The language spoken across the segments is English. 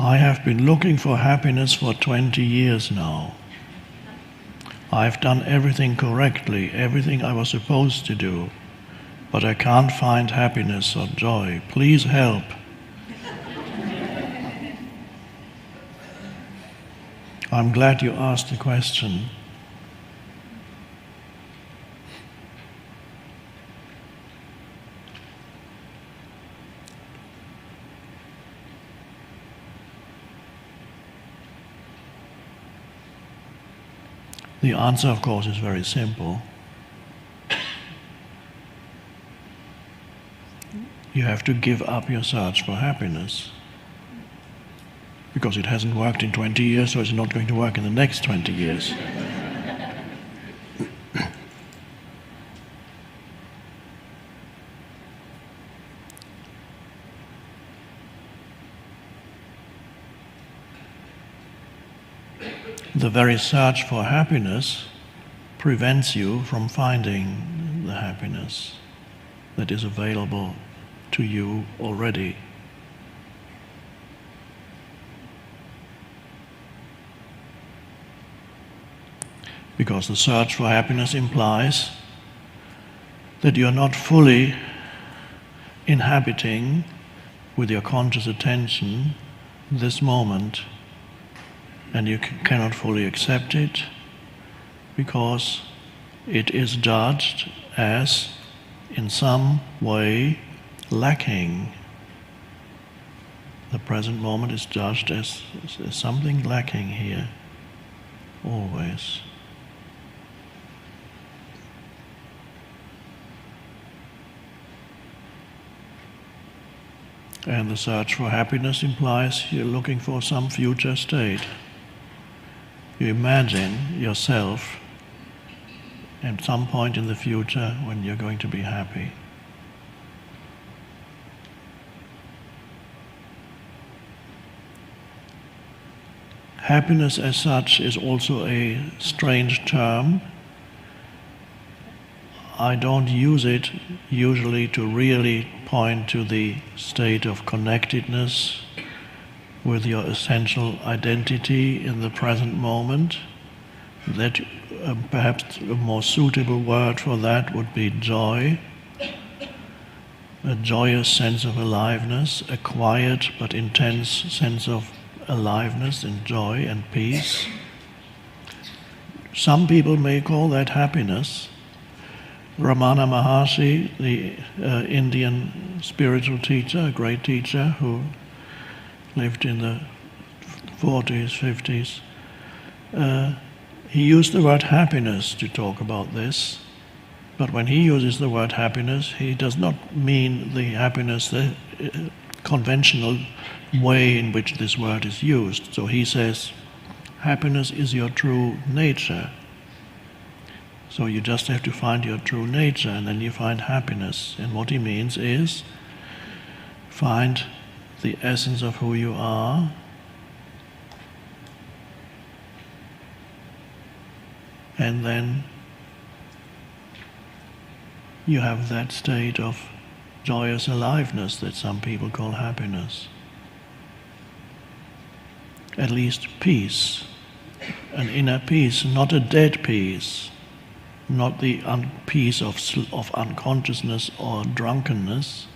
I have been looking for happiness for 20 years now. I've done everything correctly, everything I was supposed to do, but I can't find happiness or joy. Please help. I'm glad you asked the question. The answer, of course, is very simple. You have to give up your search for happiness. Because it hasn't worked in 20 years, so it's not going to work in the next 20 years. The very search for happiness prevents you from finding the happiness that is available to you already. Because the search for happiness implies that you are not fully inhabiting with your conscious attention this moment, and you cannot fully accept it because it is judged as in some way lacking. The present moment is judged as something lacking here, always. And the search for happiness implies you're looking for some future state. You imagine yourself at some point in the future when you're going to be happy. Happiness as such is also a strange term. I don't use it usually to really point to the state of connectedness with your essential identity in the present moment. That perhaps a more suitable word for that would be joy, a joyous sense of aliveness, a quiet but intense sense of aliveness and joy and peace. Some people may call that happiness. Ramana Maharshi, the Indian spiritual teacher, a great teacher who lived in the 40s, 50s, he used the word happiness to talk about this. But when he uses the word happiness, he does not mean the happiness, the conventional way in which this word is used. So he says, happiness is your true nature. So you just have to find your true nature, and then you find happiness. And what he means is, find the essence of who you are, and then you have that state of joyous aliveness that some people call happiness. At least peace, an inner peace, not a dead peace, not the peace of unconsciousness or drunkenness.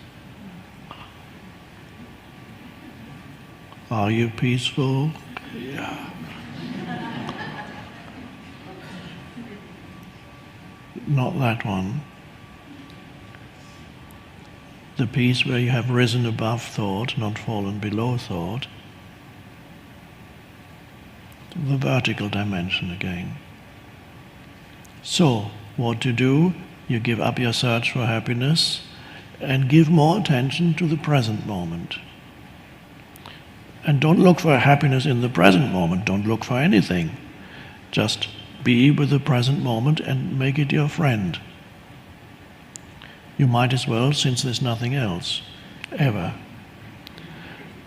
Are you peaceful? Yeah. Not that one. The peace where you have risen above thought, not fallen below thought. The vertical dimension again. So, what to do? You give up your search for happiness and give more attention to the present moment. And don't look for happiness in the present moment. Don't look for anything. Just be with the present moment and make it your friend. You might as well, since there's nothing else, ever.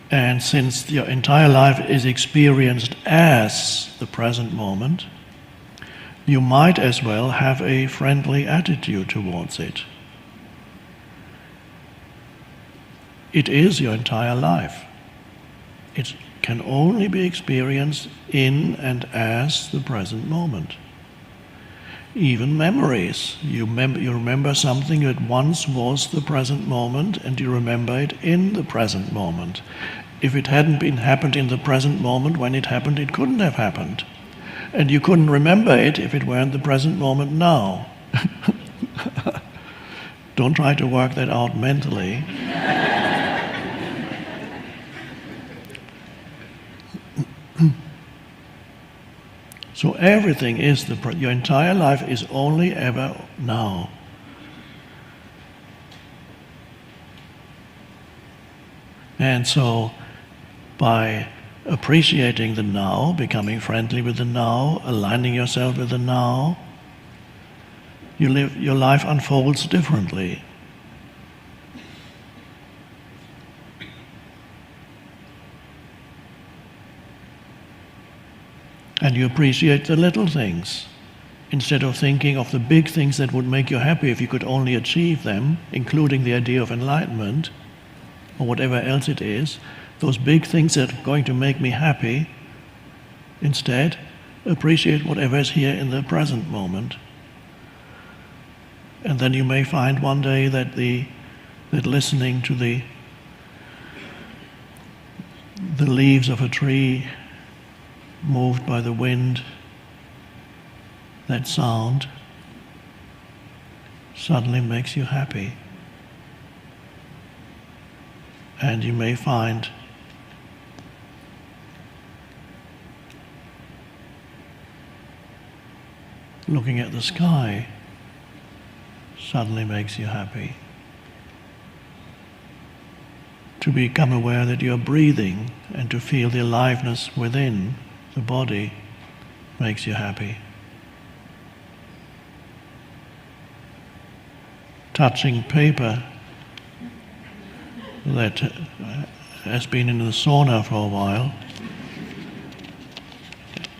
And since your entire life is experienced as the present moment, you might as well have a friendly attitude towards it. It is your entire life. It's can only be experienced in and as the present moment. Even memories. You remember something that once was the present moment, and you remember it in the present moment. If it hadn't happened in the present moment when it happened, it couldn't have happened. And you couldn't remember it if it weren't the present moment now. Don't try to work that out mentally. So everything is your entire life is only ever now. And so by appreciating the now, becoming friendly with the now, aligning yourself with the now, your life unfolds differently. And you appreciate the little things, instead of thinking of the big things that would make you happy if you could only achieve them, including the idea of enlightenment, or whatever else it is, those big things that are going to make me happy. Instead, appreciate whatever is here in the present moment. And then you may find one day that listening to the leaves of a tree moved by the wind, that sound suddenly makes you happy. And you may find looking at the sky suddenly makes you happy. To become aware that you're breathing and to feel the aliveness within the body makes you happy. Touching paper that has been in the sauna for a while,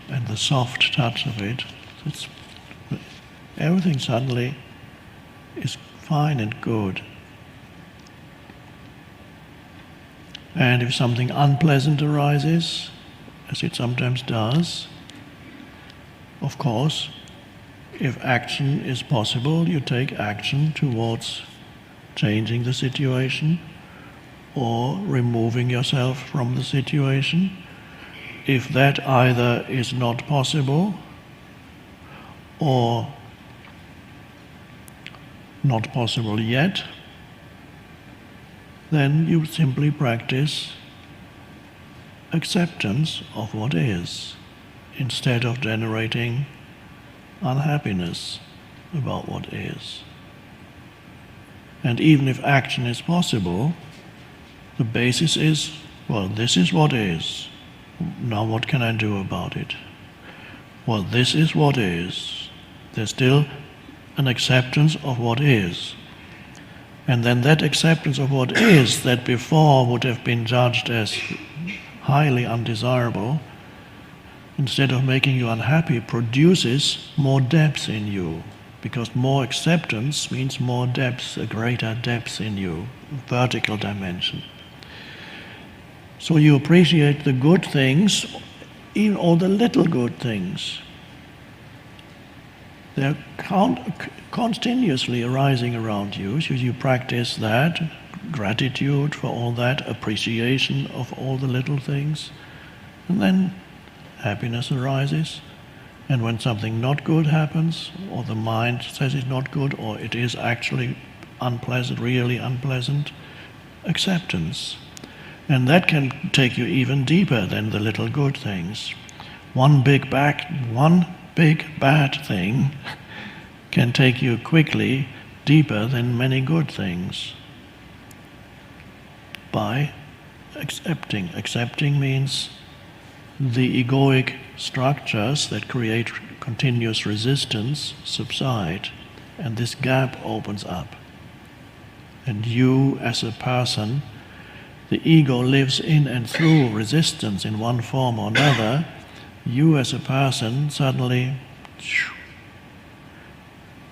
and the soft touch of it, everything suddenly is fine and good. And if something unpleasant arises, as it sometimes does, of course, if action is possible, you take action towards changing the situation or removing yourself from the situation. If that either is not possible or not possible yet, then you simply practice acceptance of what is, instead of generating unhappiness about what is. And even if action is possible, the basis is, well, this is what is. Now what can I do about it? Well, this is what is. There's still an acceptance of what is. And then that acceptance of what is, that before would have been judged as highly undesirable, instead of making you unhappy, produces more depth in you. Because more acceptance means more depth, a greater depth in you, vertical dimension. So you appreciate the good things, even all the little good things. They're continuously arising around you, so you practice that, gratitude for all that, appreciation of all the little things, and then happiness arises. And when something not good happens, or the mind says it's not good, or it is actually unpleasant, really unpleasant, acceptance. And that can take you even deeper than the little good things. One big bad thing can take you quickly deeper than many good things. By accepting. Accepting means the egoic structures that create continuous resistance subside, and this gap opens up. And you as a person, the ego lives in and through resistance in one form or another. You as a person suddenly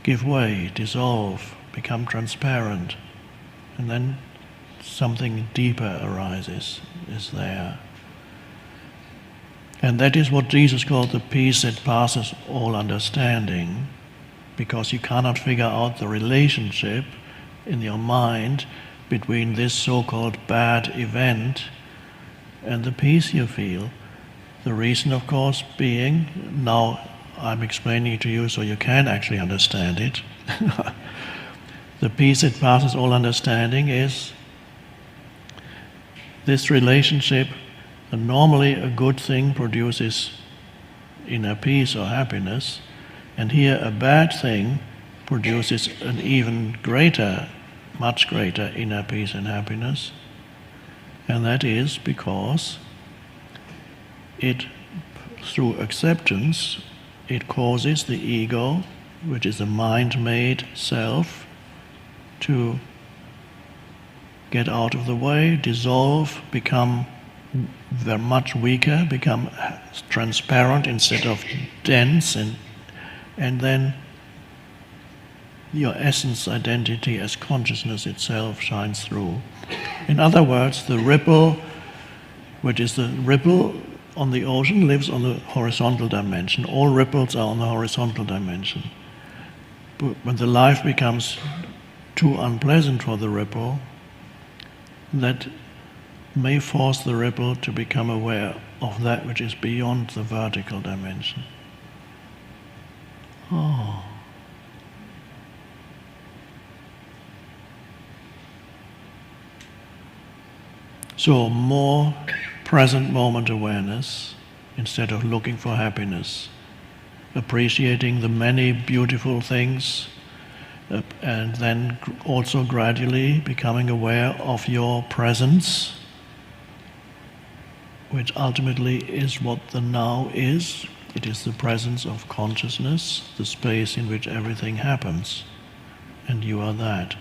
give way, dissolve, become transparent, and then something deeper arises, is there. And that is what Jesus called the peace that passes all understanding, because you cannot figure out the relationship in your mind between this so-called bad event and the peace you feel. The reason, of course, being, now I'm explaining it to you so you can actually understand it. The peace that passes all understanding is this relationship. And normally a good thing produces inner peace or happiness, and here a bad thing produces an even greater, much greater inner peace and happiness. And that is because it, through acceptance, it causes the ego, which is a mind-made self, to get out of the way, dissolve, become very much weaker, become transparent instead of dense, and then your essence identity as consciousness itself shines through. In other words, the ripple, which is the ripple on the ocean, lives on the horizontal dimension. All ripples are on the horizontal dimension. But when the life becomes too unpleasant for the ripple, that may force the ripple to become aware of that which is beyond the vertical dimension. Oh. So more present moment awareness instead of looking for happiness, appreciating the many beautiful things, and then also gradually becoming aware of your presence, which ultimately is what the now is. It is the presence of consciousness, the space in which everything happens, and you are that.